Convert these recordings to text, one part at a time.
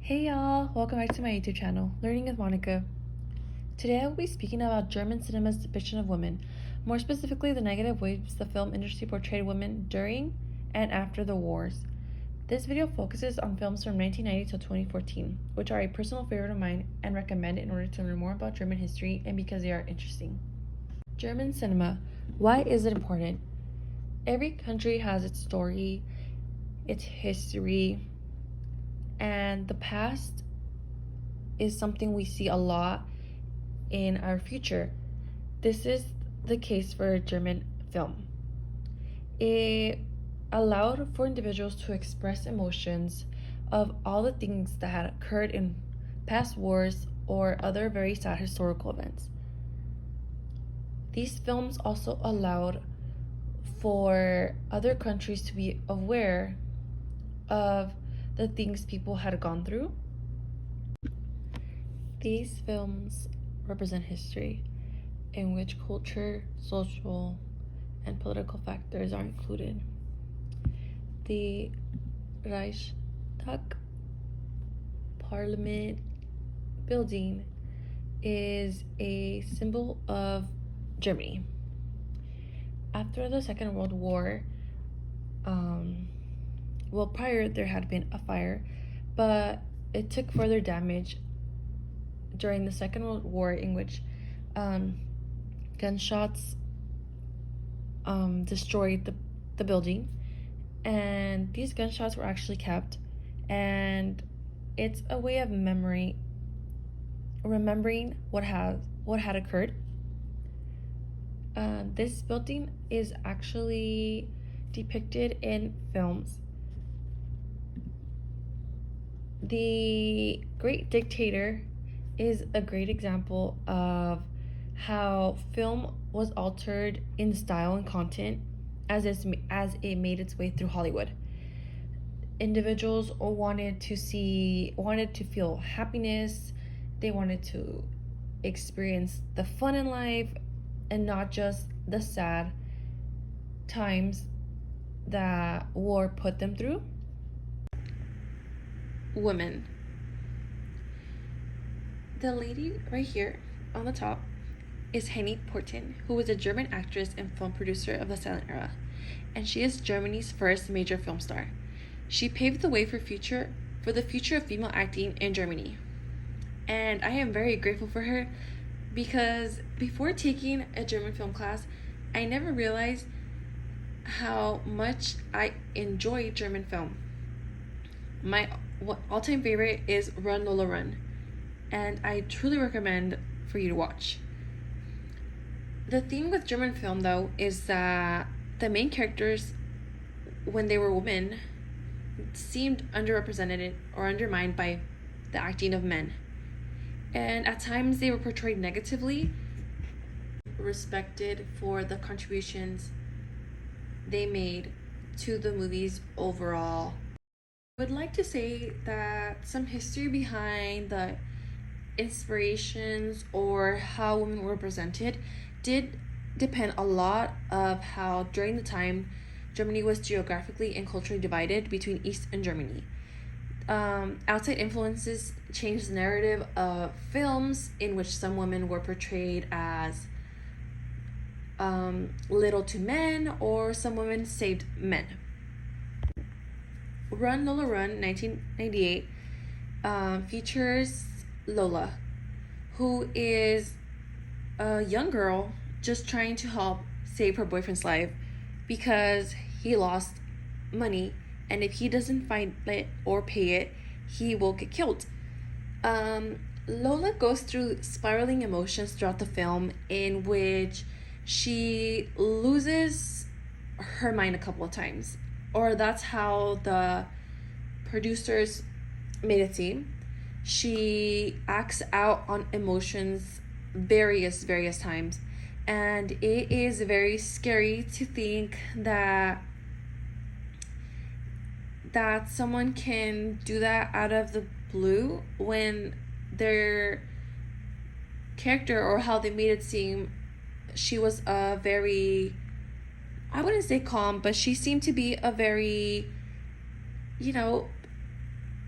Hey y'all, welcome back to my YouTube channel, Learning with Monica. Today I will be speaking about German cinema's depiction of women, more specifically the negative ways the film industry portrayed women during and after the wars. This video focuses on films from 1990 to 2014, which are a personal favorite of mine and recommend in order to learn more about German history and because they are interesting. German cinema. Why is it important? Every country has its story, its history, and the past is something we see a lot in our future. This is the case for German film. It allowed for individuals to express emotions of all the things that had occurred in past wars or other very sad historical events. These films also allowed for other countries to be aware of the things people had gone through. These films represent history in which culture, social, and political factors are included. The Reichstag Parliament building is a symbol of Germany. After the Second World War, prior there had been a fire, but it took further damage during the Second World War, in which gunshots destroyed the building, and these gunshots were actually kept, and it's a way of remembering what had occurred. This building is actually depicted in films. The Great Dictator is a great example of how film was altered in style and content as it made its way through Hollywood. Individuals wanted to feel happiness, they wanted to experience the fun in life and not just the sad times that war put them through. Women. The lady right here on the top is Henny Porten, who was a German actress and film producer of the silent era, and she is Germany's first major film star. She paved the way for the future of female acting in Germany. And I am very grateful for her because before taking a German film class, I never realized how much I enjoy German film. My all-time favorite is Run Lola Run, and I truly recommend for you to watch. The theme with German film, though, is that the main characters, when they were women, seemed underrepresented or undermined by the acting of men. And at times they were portrayed negatively, respected for the contributions they made to the movies overall. I would like to say that some history behind the inspirations or how women were represented did depend a lot of how during the time Germany was geographically and culturally divided between East and Germany. Outside influences changed the narrative of films in which some women were portrayed as little to men, or some women saved men. Run Lola Run 1998 features Lola, who is a young girl just trying to help save her boyfriend's life because he lost money, and if he doesn't find it or pay it, he will get killed. Lola goes through spiraling emotions throughout the film, in which she loses her mind a couple of times, or that's how the producers made it seem. She acts out on emotions various times, and it is very scary to think that someone can do that out of the blue when their character, or how they made it seem, she was a very, I wouldn't say calm, but she seemed to be a very,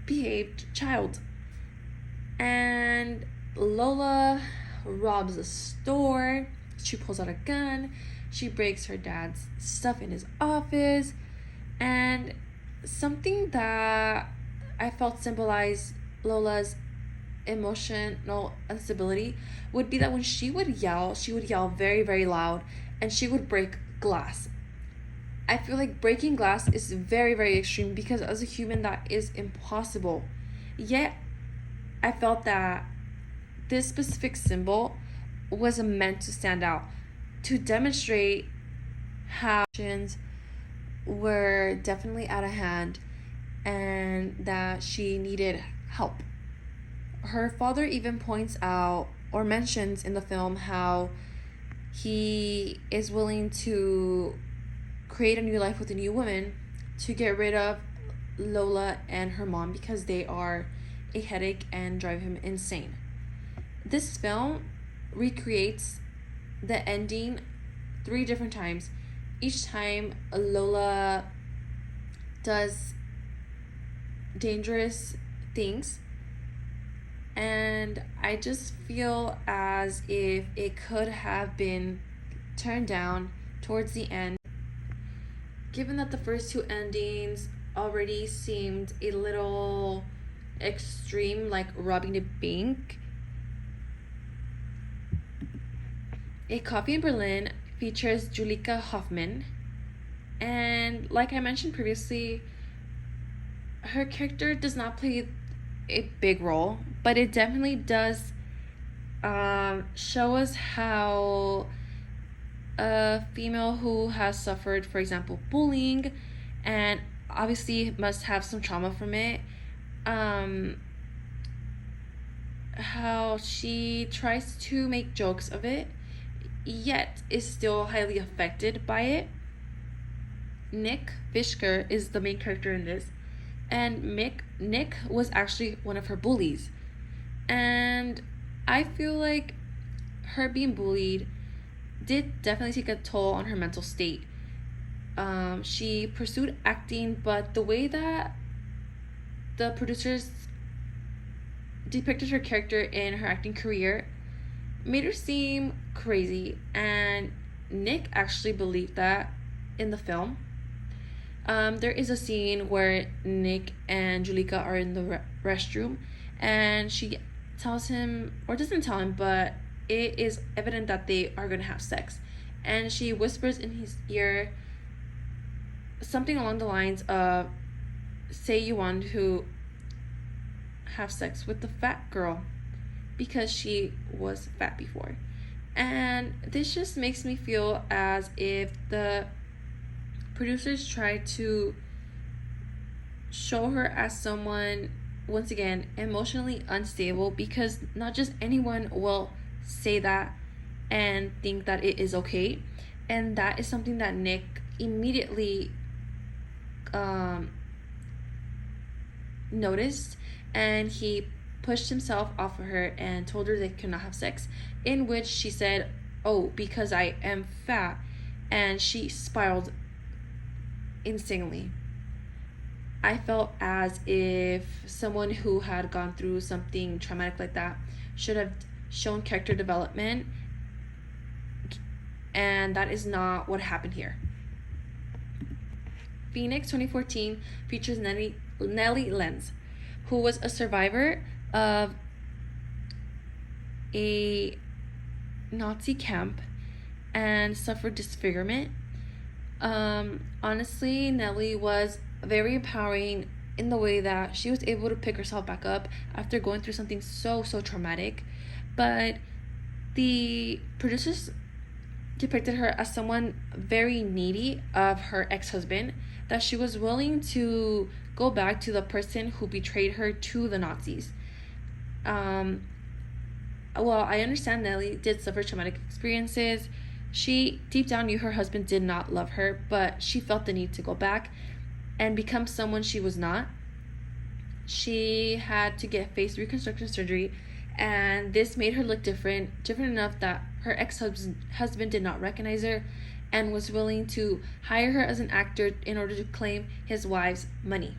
behaved child. And Lola robs a store. She pulls out a gun. She breaks her dad's stuff in his office. And something that I felt symbolized Lola's emotional instability would be that when she would yell very, very loud, and she would break glass. I feel like breaking glass is very, very extreme, because as a human, that is impossible. Yet, I felt that this specific symbol was meant to stand out, to demonstrate how actions were definitely out of hand and that she needed help. Her father even points out or mentions in the film how he is willing to create a new life with a new woman to get rid of Lola and her mom, because they are a headache and drive him insane. This film recreates the ending 3 different times. Each time Lola does dangerous things, and I just feel as if it could have been turned down towards the end, given that the first 2 endings already seemed a little extreme, like robbing a bank. A Coffee in Berlin features Julika Hoffman, and like I mentioned previously, her character does not play a big role, but it definitely does show us how a female who has suffered, for example, bullying, and obviously must have some trauma from it, how she tries to make jokes of it, yet is still highly affected by it. Nick Fishker is the main character in this, and Nick was actually one of her bullies, and I feel like her being bullied did definitely take a toll on her mental state. She pursued acting, but the way that the producers depicted her character in her acting career made her seem crazy, and Nick actually believed that in the film. There is a scene where Nick and Julika are in the restroom, and she tells him, or doesn't tell him, but it is evident that they are going to have sex, and she whispers in his ear something along the lines of, "Say you want to have sex with the fat girl," because she was fat before. And this just makes me feel as if the producers tried to show her as someone, once again, emotionally unstable, because not just anyone will say that and think that it is okay. And that is something that Nick immediately noticed, and he pushed himself off of her and told her they could not have sex, in which she said, "Oh, because I am fat," and she spiraled insanely. I felt as if someone who had gone through something traumatic like that should have shown character development, and that is not what happened here. Phoenix 2014 features Nellie Lenz, who was a survivor of a Nazi camp and suffered disfigurement. Honestly, Nellie was very empowering in the way that she was able to pick herself back up after going through something so traumatic. But the producers depicted her as someone very needy of her ex-husband, that she was willing to go back to the person who betrayed her to the Nazis. Well, I understand Nellie did suffer traumatic experiences. She deep down knew her husband did not love her, but she felt the need to go back and become someone she was not. She had to get face reconstruction surgery, and this made her look different enough that her ex-husband did not recognize her and was willing to hire her as an actor in order to claim his wife's money.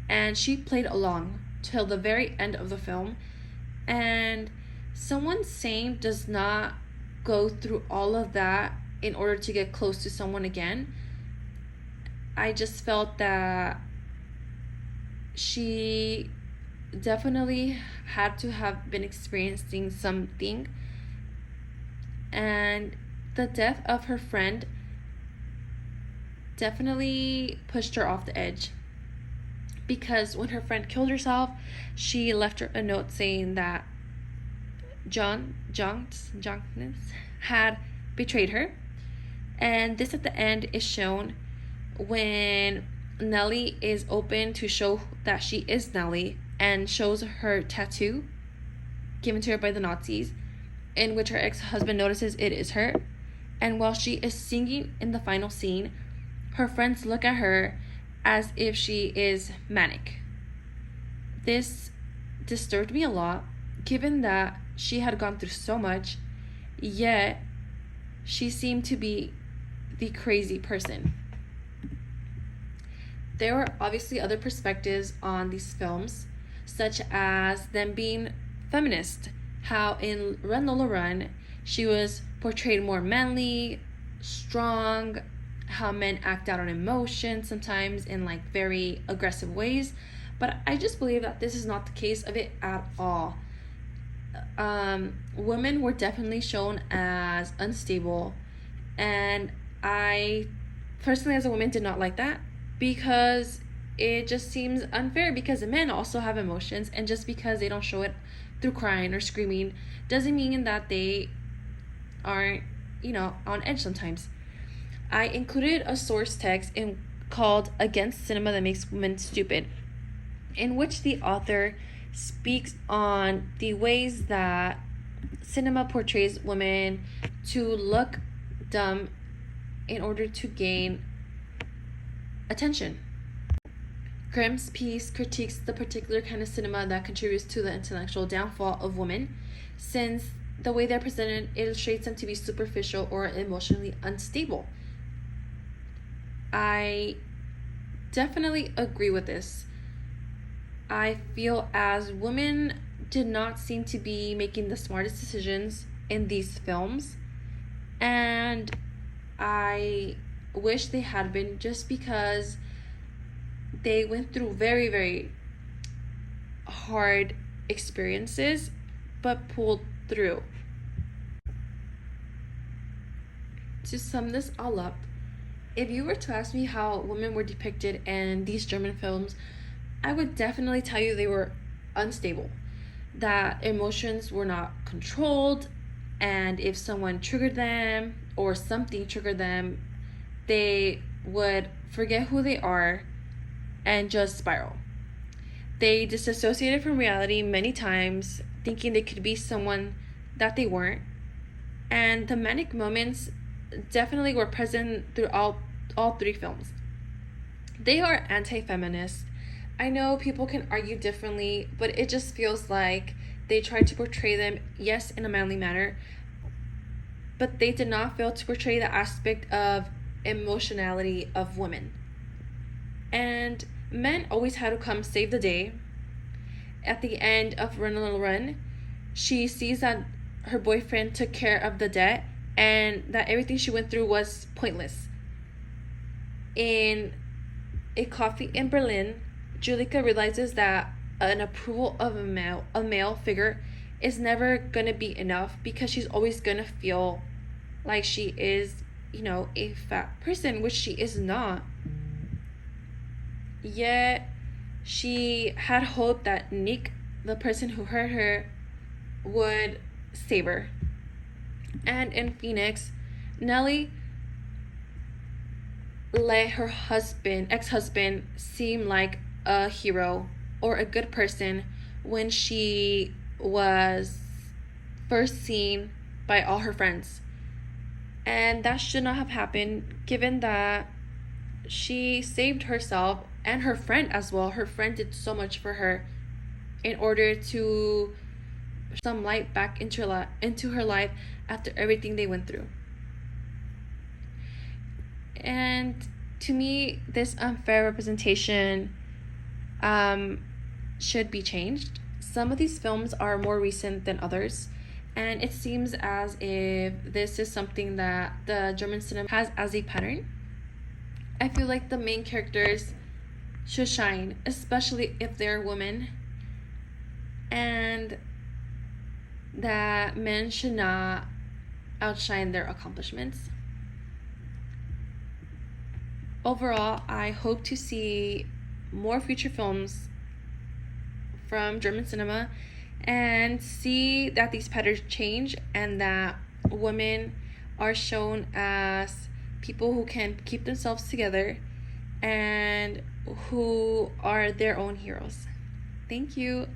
and she played along till the very end of the film. And someone sane does not go through all of that in order to get close to someone again. I just felt that she definitely had to have been experiencing something, and the death of her friend definitely pushed her off the edge, because when her friend killed herself, she left her a note saying that Jimenez had betrayed her. And this at the end is shown when Nellie is open to show that she is Nellie, and shows her tattoo given to her by the Nazis, in which her ex-husband notices it is her. And while she is singing in the final scene, her friends look at her as if she is manic. This disturbed me a lot, given that she had gone through so much, yet she seemed to be the crazy person. There are obviously other perspectives on these films, such as them being feminist, how in Run Lola Run, she was portrayed more manly, strong, how men act out on emotion sometimes in like very aggressive ways. But I just believe that this is not the case of it at all. Women were definitely shown as unstable, and I personally as a woman did not like that, because it just seems unfair, because men also have emotions, and just because they don't show it through crying or screaming doesn't mean that they aren't, on edge sometimes. I included a source text called Against Cinema That Makes Women Stupid, in which the author speaks on the ways that cinema portrays women to look dumb in order to gain attention. Grimm's piece critiques the particular kind of cinema that contributes to the intellectual downfall of women, since the way they're presented illustrates them to be superficial or emotionally unstable. I definitely agree with this. I feel as women did not seem to be making the smartest decisions in these films, and I wish they had been, just because they went through very, very hard experiences but pulled through. To sum this all up, if you were to ask me how women were depicted in these German films, I would definitely tell you they were unstable, that emotions were not controlled, and if someone triggered them or something triggered them, they would forget who they are and just spiral. They disassociated from reality many times, thinking they could be someone that they weren't, and the manic moments definitely were present throughout all three films. They are anti-feminist. I know people can argue differently, but it just feels like they tried to portray them, yes, in a manly manner, but they did not fail to portray the aspect of emotionality of women. And men always had to come save the day. At the end of Run Little Run, she sees that her boyfriend took care of the debt and that everything she went through was pointless. In A Coffee in Berlin, Julika realizes that an approval of a male figure is never gonna be enough, because she's always gonna feel like she is, a fat person, which she is not. Yet she had hope that Nick, the person who hurt her, would save her. And in Phoenix, Nellie let her ex-husband, seem like a hero or a good person when she was first seen by all her friends. And that should not have happened, given that she saved herself and her friend as well. Her friend did so much for her in order to some light back into her life after everything they went through. And to me, this unfair representation should be changed. Some of these films are more recent than others, and it seems as if this is something that the German cinema has as a pattern. I feel like the main characters should shine, especially if they're women, and that men should not outshine their accomplishments. Overall, I hope to see more future films from German cinema and see that these patterns change and that women are shown as people who can keep themselves together and who are their own heroes. Thank you.